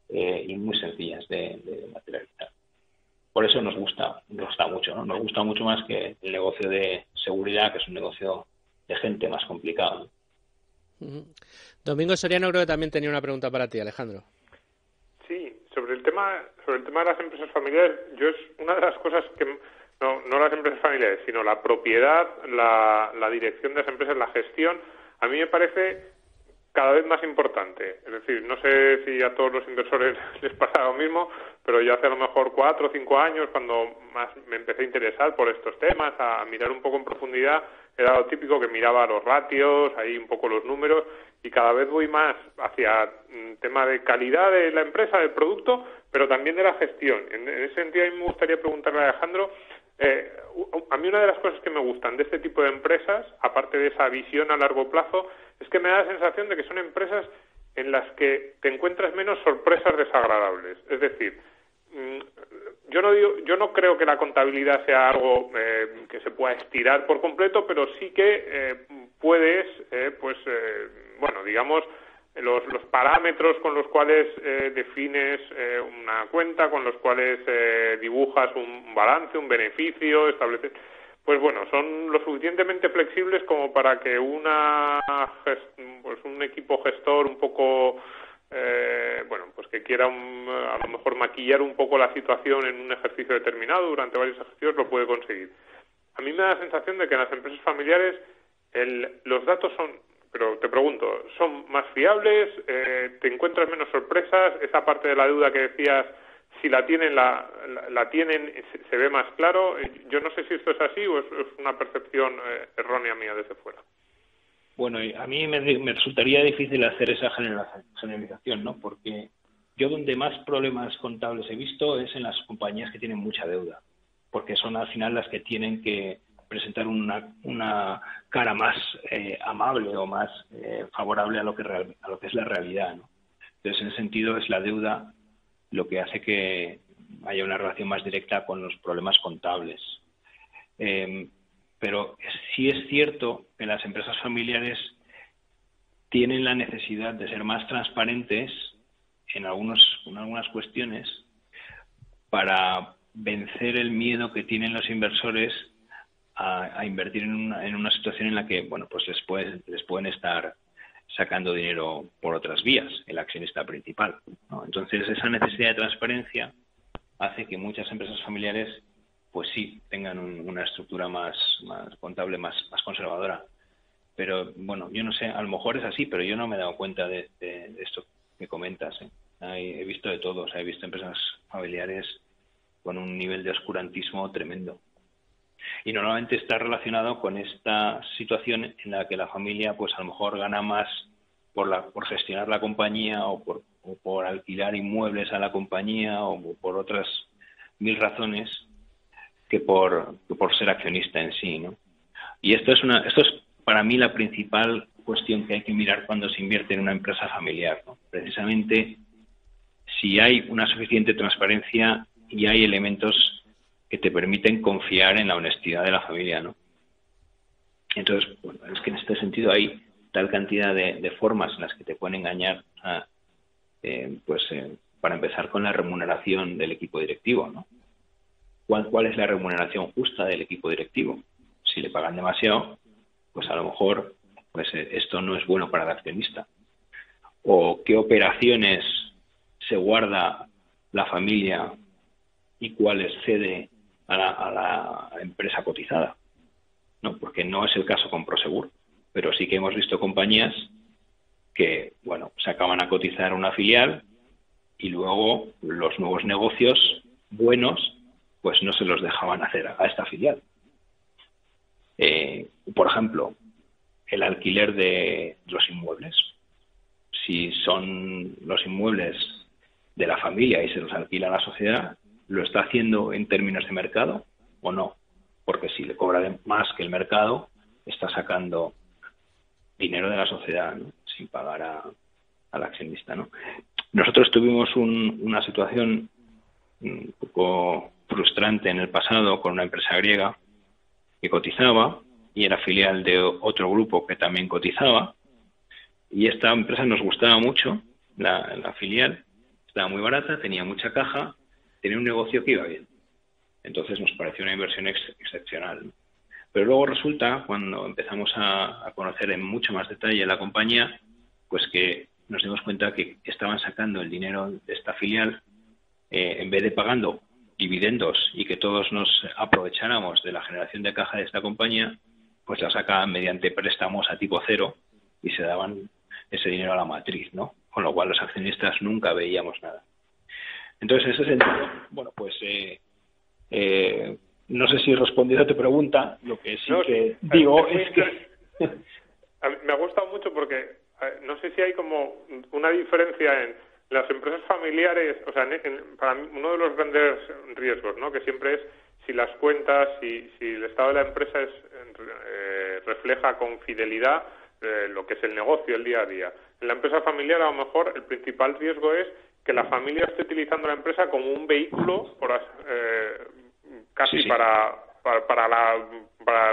y muy sencillas de materializar. Por eso nos gusta mucho, ¿no? Nos gusta mucho más que el negocio de seguridad, que es un negocio de gente más complicado, ¿no? Domingo Soriano creo que también tenía una pregunta para ti, Alejandro. Sí, sobre el tema de las empresas familiares, yo es una de las cosas que no las empresas familiares, sino la propiedad, la dirección de las empresas, la gestión, a mí me parece cada vez más importante. Es decir, no sé si a todos los inversores les pasa lo mismo, pero yo hace a lo mejor 4 o 5 años, cuando más me empecé a interesar por estos temas, a mirar un poco en profundidad, era lo típico que miraba los ratios, ahí un poco los números, y cada vez voy más hacia tema de calidad de la empresa, del producto, pero también de la gestión. En ese sentido, a mí me gustaría preguntarle a Alejandro, a mí una de las cosas que me gustan de este tipo de empresas, aparte de esa visión a largo plazo, es que me da la sensación de que son empresas en las que te encuentras menos sorpresas desagradables. Es decir, yo no creo que la contabilidad sea algo que se pueda estirar por completo, pero sí que puedes, digamos, los parámetros con los cuales defines una cuenta, con los cuales dibujas un balance, un beneficio, estableces, pues bueno, son lo suficientemente flexibles como para que un equipo gestor un poco que quiera a lo mejor maquillar un poco la situación en un ejercicio determinado durante varios ejercicios lo puede conseguir. A mí me da la sensación de que en las empresas familiares los datos son pero te pregunto, ¿son más fiables? ¿Te encuentras menos sorpresas? Esa parte de la deuda que decías, si la tienen, la tienen, se ve más claro. Yo no sé si esto es así o es una percepción errónea mía desde fuera. Bueno, a mí me resultaría difícil hacer esa generalización, ¿no? Porque yo donde más problemas contables he visto es en las compañías que tienen mucha deuda, porque son al final las que tienen que presentar una cara más amable o más favorable a lo que es la realidad, ¿no? Entonces, en ese sentido, es la deuda lo que hace que haya una relación más directa con los problemas contables. Pero sí es cierto que las empresas familiares tienen la necesidad de ser más transparentes en algunas cuestiones para vencer el miedo que tienen los inversores a invertir en una situación en la que, bueno, pues les pueden estar sacando dinero por otras vías, el accionista principal, ¿no? Entonces, esa necesidad de transparencia hace que muchas empresas familiares, pues sí, tengan una estructura más contable, más conservadora. Pero, bueno, yo no sé, a lo mejor es así, pero yo no me he dado cuenta de esto que comentas, ¿eh? He visto de todo, o sea, he visto empresas familiares con un nivel de oscurantismo tremendo. Y normalmente está relacionado con esta situación en la que la familia, pues a lo mejor gana más por gestionar la compañía o por alquilar inmuebles a la compañía o por otras 1000 razones que por ser accionista en sí, ¿no? Y esto es para mí la principal cuestión que hay que mirar cuando se invierte en una empresa familiar, ¿no? Precisamente si hay una suficiente transparencia y hay elementos que te permiten confiar en la honestidad de la familia, ¿no? Entonces, bueno, es que en este sentido hay tal cantidad de formas en las que te pueden engañar, para empezar con la remuneración del equipo directivo, ¿no? ¿Cuál es la remuneración justa del equipo directivo? Si le pagan demasiado, pues a lo mejor esto no es bueno para el accionista. O qué operaciones se guarda la familia y cuáles cede a la empresa cotizada, ¿no? Porque no es el caso con Prosegur, pero sí que hemos visto compañías que, bueno, se acaban a cotizar una filial y luego los nuevos negocios buenos pues no se los dejaban hacer a esta filial. Por ejemplo, el alquiler de los inmuebles. Si son los inmuebles de la familia y se los alquila a la sociedad, ¿lo está haciendo en términos de mercado o no? Porque si le cobra más que el mercado, está sacando dinero de la sociedad, ¿no? Sin pagar al accionista, ¿no? Nosotros tuvimos una situación un poco frustrante en el pasado con una empresa griega que cotizaba y era filial de otro grupo que también cotizaba, y esta empresa nos gustaba mucho, la filial, estaba muy barata, tenía mucha caja, tenía un negocio que iba bien. Entonces nos pareció una inversión excepcional, ¿no? Pero luego resulta, cuando empezamos a conocer en mucho más detalle la compañía, pues que nos dimos cuenta que estaban sacando el dinero de esta filial, en vez de pagando dividendos y que todos nos aprovecháramos de la generación de caja de esta compañía, pues la sacaban mediante préstamos a tipo cero y se daban ese dinero a la matriz, ¿no? Con lo cual los accionistas nunca veíamos nada. Entonces, en ese sentido, bueno, pues no sé si he respondido a tu pregunta. Lo que sí que digo es que me ha gustado mucho porque no sé si hay como una diferencia en las empresas familiares, o sea, para mí uno de los grandes riesgos, ¿no? Que siempre es si las cuentas, si el estado de la empresa refleja con fidelidad lo que es el negocio, el día a día. En la empresa familiar, a lo mejor, el principal riesgo es que la familia esté utilizando la empresa como un vehículo casi sí. para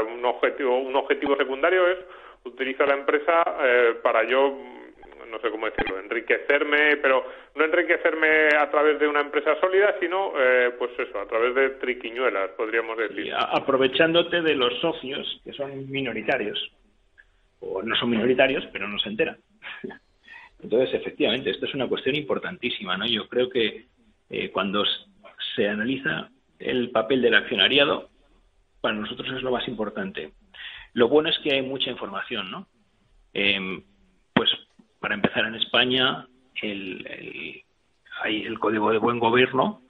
un objetivo secundario es utilizar la empresa para yo, no sé cómo decirlo, enriquecerme, pero no enriquecerme a través de una empresa sólida, sino pues eso, a través de triquiñuelas, podríamos decir. Sí, aprovechándote de los socios que son minoritarios, o no son minoritarios, pero no se enteran. Entonces, efectivamente, esto es una cuestión importantísima, ¿no? Yo creo que cuando se analiza el papel del accionariado, para nosotros es lo más importante. Lo bueno es que hay mucha información, ¿no? Pues para empezar, en España hay el Código de Buen Gobierno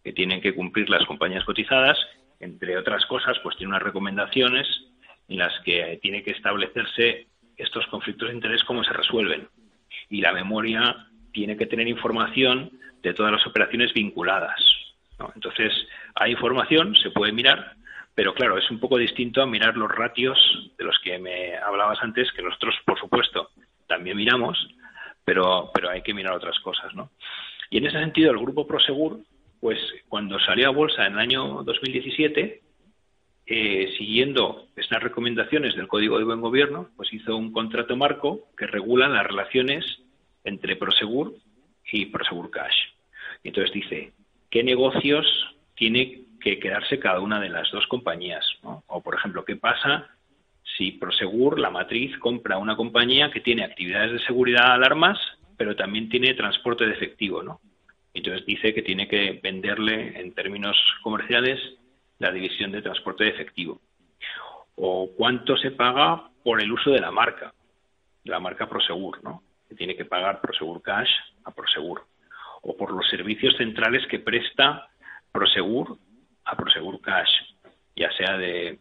que tienen que cumplir las compañías cotizadas. Entre otras cosas, pues tiene unas recomendaciones en las que tiene que establecerse estos conflictos de interés, cómo se resuelven. Y la memoria tiene que tener información de todas las operaciones vinculadas, ¿no? Entonces, hay información, se puede mirar, pero claro, es un poco distinto a mirar los ratios de los que me hablabas antes, que nosotros, por supuesto, también miramos, pero hay que mirar otras cosas, ¿no? Y en ese sentido, el grupo Prosegur, pues cuando salió a bolsa en el año 2017, siguiendo estas recomendaciones del Código de Buen Gobierno, pues hizo un contrato marco que regula las relaciones entre Prosegur y Prosegur Cash. Y entonces dice qué negocios tiene que quedarse cada una de las dos compañías, ¿no? O, por ejemplo, qué pasa si Prosegur, la matriz, compra una compañía que tiene actividades de seguridad, alarmas, pero también tiene transporte de efectivo, ¿no? Entonces dice que tiene que venderle, en términos comerciales, la división de transporte de efectivo. O cuánto se paga por el uso de la marca Prosegur, ¿no? Que tiene que pagar Prosegur Cash a Prosegur. O por los servicios centrales que presta Prosegur a Prosegur Cash, ya sea de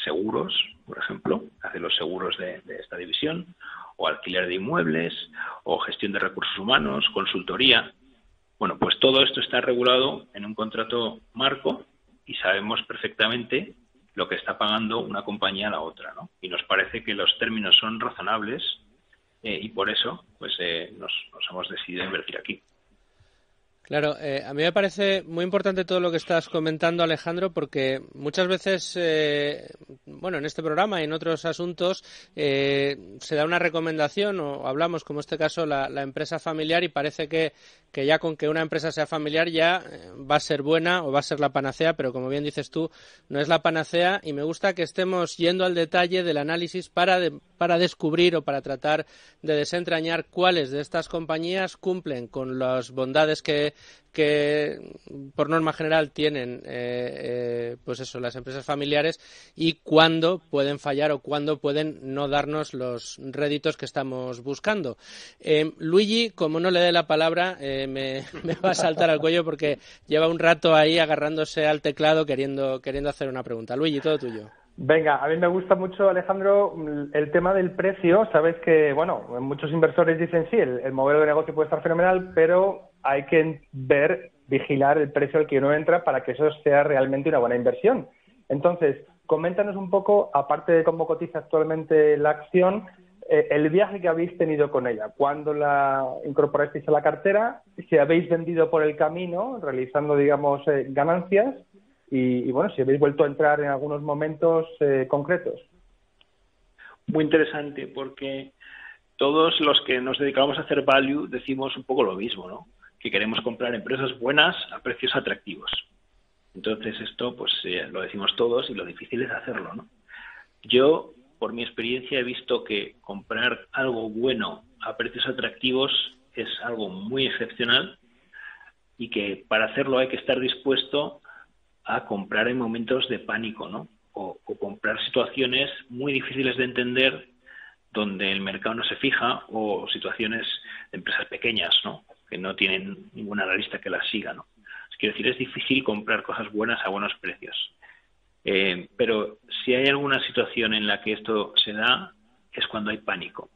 seguros, por ejemplo, hace los seguros de esta división, o alquiler de inmuebles, o gestión de recursos humanos, consultoría. Bueno, pues todo esto está regulado en un contrato marco y sabemos perfectamente lo que está pagando una compañía a la otra, ¿no? Y nos parece que los términos son razonables y por eso pues nos hemos decidido invertir aquí. Claro, a mí me parece muy importante todo lo que estás comentando, Alejandro, porque muchas veces, en este programa y en otros asuntos se da una recomendación o hablamos, como en este caso, la empresa familiar, y parece que ya con que una empresa sea familiar ya va a ser buena o va a ser la panacea, pero como bien dices tú, no es la panacea, y me gusta que estemos yendo al detalle del análisis para descubrir o para tratar de desentrañar cuáles de estas compañías cumplen con las bondades que por norma general tienen las empresas familiares, y cuándo pueden fallar o cuándo pueden no darnos los réditos que estamos buscando. Luigi, como no le dé la palabra, me va a saltar al cuello porque lleva un rato ahí agarrándose al teclado queriendo hacer una pregunta. Luigi, todo tuyo. Venga, a mí me gusta mucho, Alejandro, el tema del precio. Sabes que, muchos inversores dicen sí, el modelo de negocio puede estar fenomenal, pero hay que vigilar el precio al que uno entra para que eso sea realmente una buena inversión. Entonces, coméntanos un poco, aparte de cómo cotiza actualmente la acción, el viaje que habéis tenido con ella. ¿Cuándo la incorporasteis a la cartera? Si habéis vendido por el camino, realizando, ganancias. Y si habéis vuelto a entrar en algunos momentos concretos. Muy interesante, porque todos los que nos dedicamos a hacer value decimos un poco lo mismo, ¿no? Que queremos comprar empresas buenas a precios atractivos. Entonces esto pues lo decimos todos y lo difícil es hacerlo, ¿no? Yo, por mi experiencia, he visto que comprar algo bueno a precios atractivos es algo muy excepcional y que para hacerlo hay que estar dispuesto a comprar en momentos de pánico, ¿no? O comprar situaciones muy difíciles de entender donde el mercado no se fija, o situaciones de empresas pequeñas, ¿no? Que no tienen ningún analista que las siga, ¿no? Quiero decir, es difícil comprar cosas buenas a buenos precios. Pero si hay alguna situación en la que esto se da, es cuando hay pánico.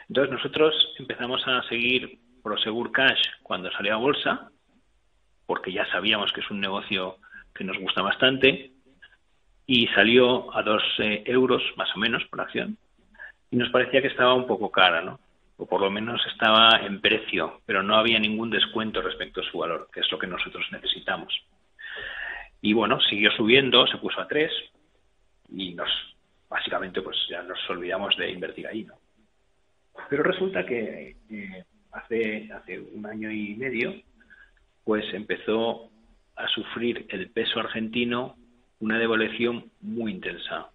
Entonces nosotros empezamos a seguir Prosegur Cash cuando salió a bolsa, porque ya sabíamos que es un negocio que nos gusta bastante, y salió a 2 euros más o menos por acción, y nos parecía que estaba un poco cara, ¿no? O por lo menos estaba en precio, pero no había ningún descuento respecto a su valor, que es lo que nosotros necesitamos. Y siguió subiendo, se puso a 3, y básicamente pues ya nos olvidamos de invertir ahí, ¿no? Pero resulta que hace 1 año y medio pues empezó a sufrir el peso argentino una devaluación muy intensa.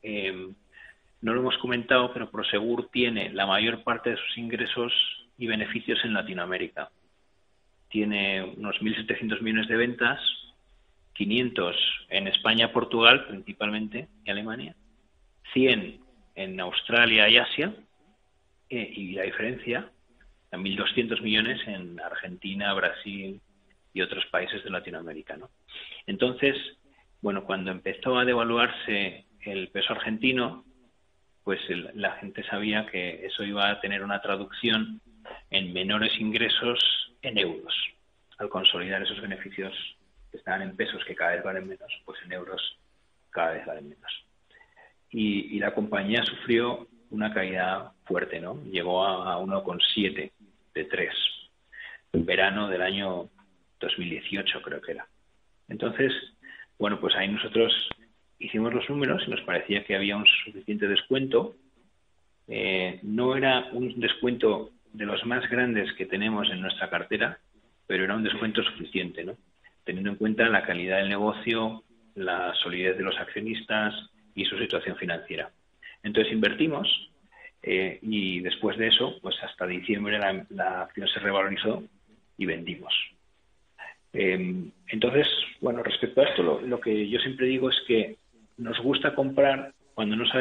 No lo hemos comentado, pero Prosegur tiene la mayor parte de sus ingresos y beneficios en Latinoamérica. Tiene unos 1.700 millones de ventas, 500 en España, Portugal principalmente, y Alemania, 100 en Australia y Asia, y la diferencia a 1.200 millones en Argentina, Brasil y otros países de Latinoamérica, ¿no? Entonces, bueno, cuando empezó a devaluarse el peso argentino, pues la gente sabía que eso iba a tener una traducción en menores ingresos en euros. Al consolidar esos beneficios que estaban en pesos, que cada vez valen menos, pues en euros cada vez valen menos. Y la compañía sufrió una caída fuerte, ¿no? Llegó a 1,7 de 3, en verano del año 2018 creo que era. Entonces, bueno, pues ahí nosotros hicimos los números y nos parecía que había un suficiente descuento. No era un descuento de los más grandes que tenemos en nuestra cartera, pero era un descuento suficiente, ¿no? Teniendo en cuenta la calidad del negocio, la solidez de los accionistas y su situación financiera. Entonces invertimos y después de eso, pues hasta diciembre la acción se revalorizó y vendimos. Entonces, bueno, respecto a esto, lo que yo siempre digo es que nos gusta comprar cuando no se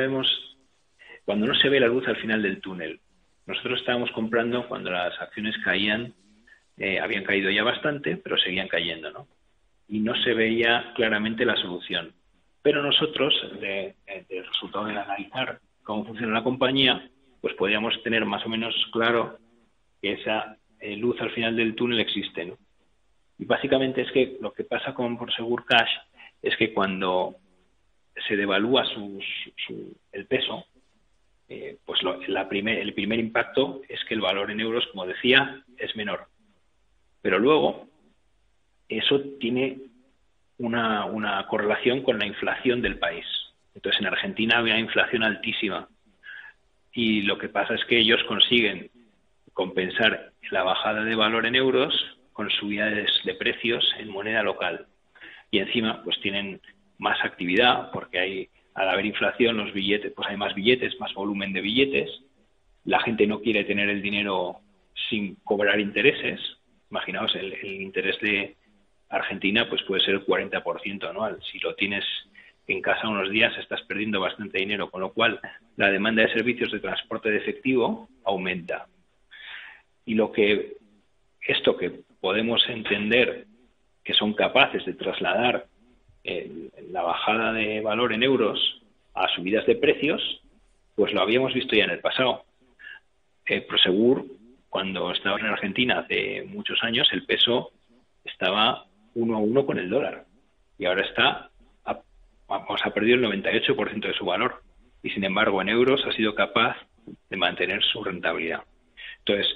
ve la luz al final del túnel. Nosotros estábamos comprando cuando las acciones caían, habían caído ya bastante, pero seguían cayendo, ¿no? Y no se veía claramente la solución. Pero nosotros, del resultado de analizar cómo funciona la compañía, pues podíamos tener más o menos claro que esa luz al final del túnel existe, ¿no? Y básicamente es que lo que pasa con Prosegur Cash es que cuando se devalúa el peso, pues el primer impacto es que el valor en euros, como decía, es menor. Pero luego eso tiene una correlación con la inflación del país. Entonces en Argentina había inflación altísima y lo que pasa es que ellos consiguen compensar la bajada de valor en euros con subidas de precios en moneda local. Y encima pues tienen más actividad porque al haber inflación los billetes, pues hay más billetes, más volumen de billetes. La gente no quiere tener el dinero sin cobrar intereses. Imaginaos, el interés de Argentina pues puede ser el 40% anual. Si lo tienes en casa unos días estás perdiendo bastante dinero, con lo cual la demanda de servicios de transporte de efectivo aumenta. Y esto que podemos entender que son capaces de trasladar la bajada de valor en euros a subidas de precios, pues lo habíamos visto ya en el pasado. Prosegur, cuando estaba en Argentina hace muchos años, el peso estaba 1 a 1 con el dólar y ahora ha perdido el 98% de su valor y sin embargo en euros ha sido capaz de mantener su rentabilidad. Entonces,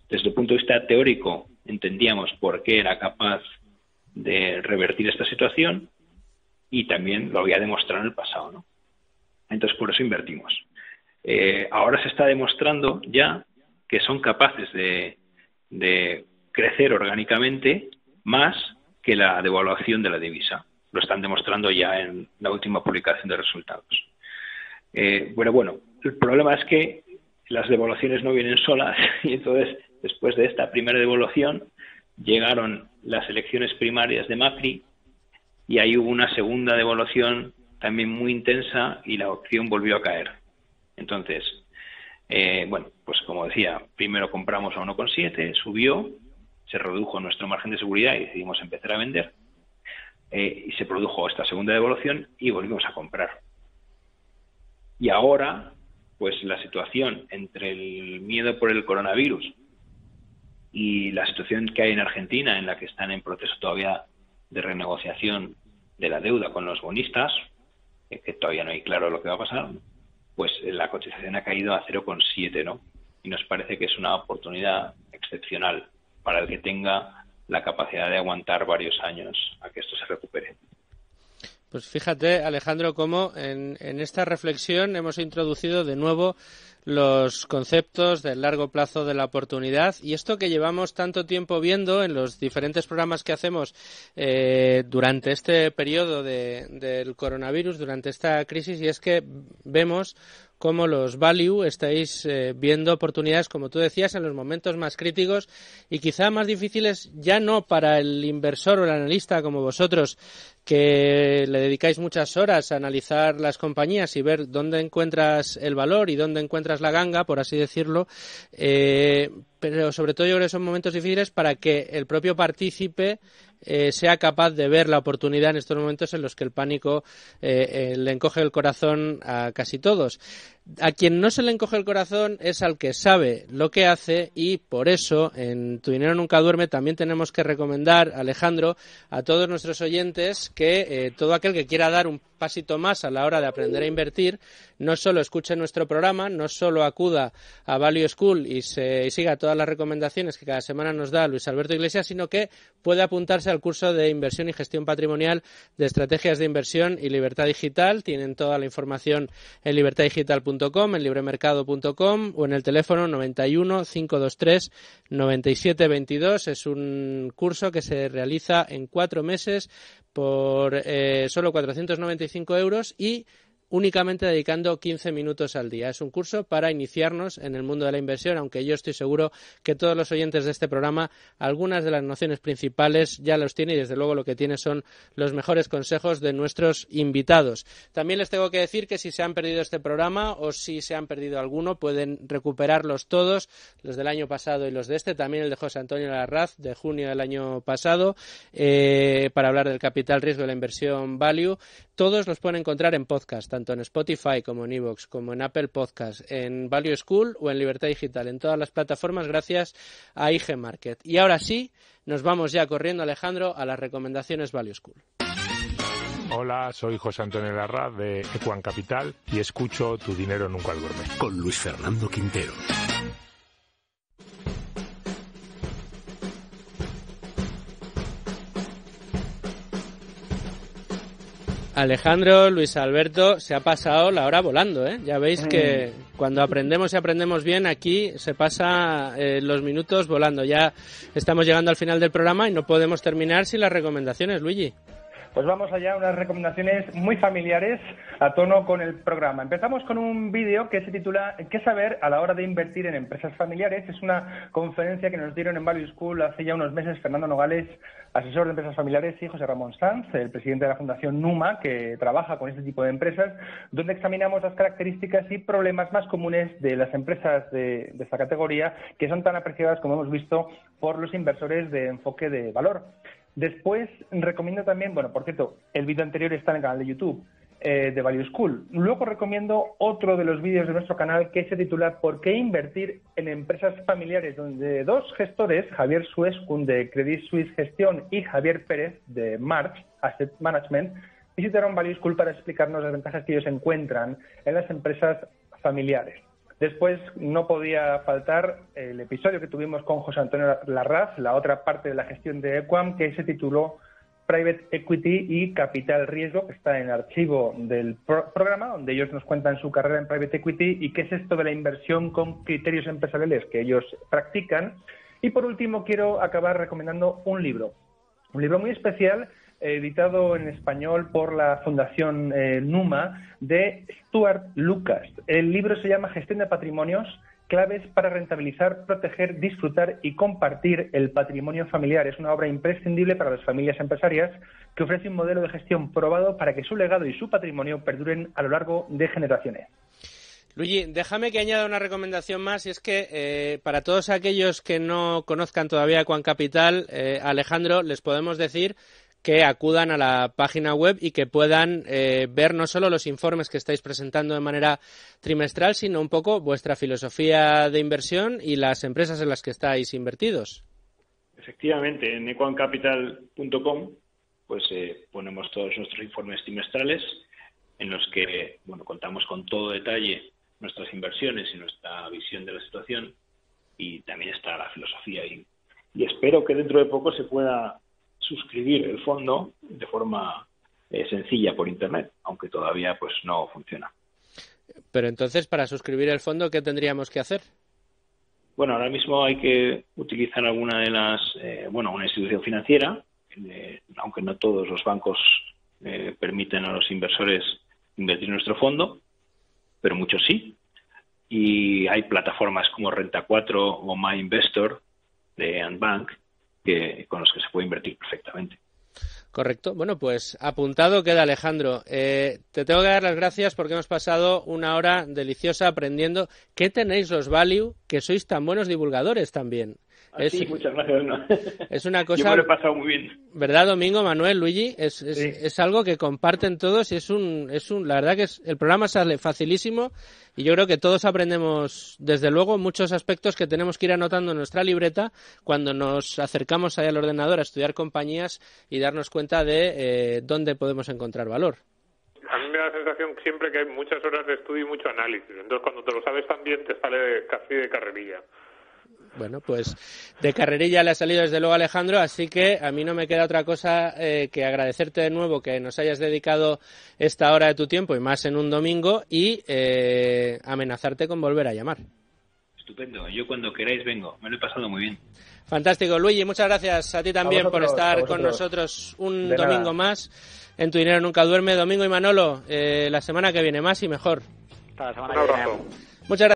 desde el punto de vista teórico entendíamos por qué era capaz de revertir esta situación y también lo había demostrado en el pasado, ¿no? Entonces por eso invertimos. Ahora se está demostrando ya que son capaces de crecer orgánicamente más que la devaluación de la divisa. Lo están demostrando ya en la última publicación de resultados. Bueno, el problema es que las devaluaciones no vienen solas y entonces después de esta primera devaluación llegaron las elecciones primarias de Macri y ahí hubo una segunda devaluación también muy intensa y la opción volvió a caer. Entonces, bueno, pues como decía, primero compramos a 1,7, subió, se redujo nuestro margen de seguridad y decidimos empezar a vender. Y se produjo esta segunda devaluación y volvimos a comprar. Y ahora, pues la situación entre el miedo por el coronavirus y la situación que hay en Argentina, en la que están en proceso todavía de renegociación de la deuda con los bonistas, que todavía no hay claro lo que va a pasar, pues la cotización ha caído a 0,7, ¿no? Y nos parece que es una oportunidad excepcional para el que tenga la capacidad de aguantar varios años a que esto se recupere. Pues fíjate, Alejandro, cómo en esta reflexión hemos introducido de nuevo los conceptos del largo plazo de la oportunidad y esto que llevamos tanto tiempo viendo en los diferentes programas que hacemos durante este periodo del coronavirus, durante esta crisis, y es que vemos cómo los value estáis viendo oportunidades, como tú decías, en los momentos más críticos y quizá más difíciles, ya no para el inversor o el analista como vosotros, que le dedicáis muchas horas a analizar las compañías y ver dónde encuentras el valor y dónde encuentras la ganga, por así decirlo, pero sobre todo yo creo que son momentos difíciles para que el propio partícipe sea capaz de ver la oportunidad en estos momentos en los que el pánico le encoge el corazón a casi todos. A quien no se le encoge el corazón es al que sabe lo que hace, y por eso en Tu Dinero Nunca Duerme también tenemos que recomendar, Alejandro, a todos nuestros oyentes que todo aquel que quiera dar un pasito más a la hora de aprender a invertir, no solo escuche nuestro programa, no solo acuda a Value School y siga todas las recomendaciones que cada semana nos da Luis Alberto Iglesias, sino que puede apuntarse al curso de inversión y gestión patrimonial de estrategias de inversión y libertad digital. Tienen toda la información en libertaddigital.com, en libremercado.com o en el teléfono 91 523 97 22. Es un curso que se realiza en 4 meses por solo 495 euros y únicamente dedicando 15 minutos al día. Es un curso para iniciarnos en el mundo de la inversión, aunque yo estoy seguro que todos los oyentes de este programa algunas de las nociones principales ya los tienen, y desde luego lo que tiene son los mejores consejos de nuestros invitados. También les tengo que decir que si se han perdido este programa o si se han perdido alguno, pueden recuperarlos todos, los del año pasado y los de este, también el de José Antonio Larraz de junio del año pasado, para hablar del capital riesgo de la inversión value. Todos los pueden encontrar en podcast, tanto en Spotify como en iVoox, como en Apple Podcast, en Value School o en Libertad Digital, en todas las plataformas, gracias a IG Market. Y ahora sí, nos vamos ya corriendo, Alejandro, a las recomendaciones Value School. Hola, soy José Antonio Larraz de Equan Capital y escucho Tu Dinero Nunca Duerme. Con Luis Fernando Quintero. Alejandro, Luis Alberto, se ha pasado la hora volando, ¿eh? Ya veis que cuando aprendemos y aprendemos bien, aquí se pasa los minutos volando. Ya estamos llegando al final del programa y no podemos terminar sin las recomendaciones, Luigi. Pues vamos allá, unas recomendaciones muy familiares a tono con el programa. Empezamos con un vídeo que se titula ¿Qué saber a la hora de invertir en empresas familiares? Es una conferencia que nos dieron en Value School hace ya unos meses Fernando Nogales, asesor de empresas familiares, y José Ramón Sanz, el presidente de la Fundación Numa, que trabaja con este tipo de empresas, donde examinamos las características y problemas más comunes de las empresas de esta categoría, que son tan apreciadas, como hemos visto, por los inversores de enfoque de valor. Después recomiendo también, bueno, por cierto, el vídeo anterior está en el canal de YouTube de Value School. Luego recomiendo otro de los vídeos de nuestro canal que se titula ¿Por qué invertir en empresas familiares?, donde dos gestores, Javier Suescun de Credit Suisse Gestión y Javier Pérez de March Asset Management, visitaron Value School para explicarnos las ventajas que ellos encuentran en las empresas familiares. Después no podía faltar el episodio que tuvimos con José Antonio Larraz, la otra parte de la gestión de Equam, que se tituló Private Equity y Capital Riesgo, que está en el archivo del programa, donde ellos nos cuentan su carrera en Private Equity y qué es esto de la inversión con criterios empresariales que ellos practican. Y por último quiero acabar recomendando un libro muy especial, editado en español por la Fundación Numa, de Stuart Lucas. El libro se llama Gestión de Patrimonios, claves para rentabilizar, proteger, disfrutar y compartir el patrimonio familiar. Es una obra imprescindible para las familias empresarias que ofrece un modelo de gestión probado para que su legado y su patrimonio perduren a lo largo de generaciones. Luigi, déjame que añada una recomendación más, y es que para todos aquellos que no conozcan todavía Equam Capital, Alejandro, les podemos decir que acudan a la página web y que puedan ver no solo los informes que estáis presentando de manera trimestral, sino un poco vuestra filosofía de inversión y las empresas en las que estáis invertidos. Efectivamente, en equamcapital.com pues ponemos todos nuestros informes trimestrales en los que contamos con todo detalle nuestras inversiones y nuestra visión de la situación, y también está la filosofía y espero que dentro de poco se pueda suscribir el fondo de forma sencilla por internet, aunque todavía pues no funciona. Pero entonces, para suscribir el fondo, ¿qué tendríamos que hacer? Bueno, ahora mismo hay que utilizar alguna de las, una institución financiera, aunque no todos los bancos permiten a los inversores invertir en nuestro fondo, pero muchos sí. Y hay plataformas como Renta 4 o My Investor de Antbank con los que se puede invertir perfectamente. Correcto. Bueno, pues apuntado queda, Alejandro. Te tengo que dar las gracias porque hemos pasado una hora deliciosa aprendiendo. ¿Qué tenéis los Value que sois tan buenos divulgadores también? Sí, muchas gracias. No. Es una cosa. Yo me lo he pasado muy bien. ¿Verdad, Domingo, Manuel, Luigi? Sí. Es algo que comparten todos y la verdad que el programa sale facilísimo y yo creo que todos aprendemos, desde luego, muchos aspectos que tenemos que ir anotando en nuestra libreta cuando nos acercamos ahí al ordenador a estudiar compañías y darnos cuenta de dónde podemos encontrar valor. A mí me da la sensación siempre que hay muchas horas de estudio y mucho análisis. Entonces, cuando te lo sabes también, te sale casi de carrerilla. Bueno, pues de carrerilla le ha salido desde luego Alejandro, así que a mí no me queda otra cosa que agradecerte de nuevo que nos hayas dedicado esta hora de tu tiempo y más en un domingo y amenazarte con volver a llamar. Estupendo, yo cuando queráis vengo, me lo he pasado muy bien. Fantástico, Luigi, muchas gracias a ti también por estar con nosotros un domingo más en Tu Dinero Nunca Duerme. Domingo y Manolo, la semana que viene más y mejor. Hasta la semana que viene. Muchas gracias.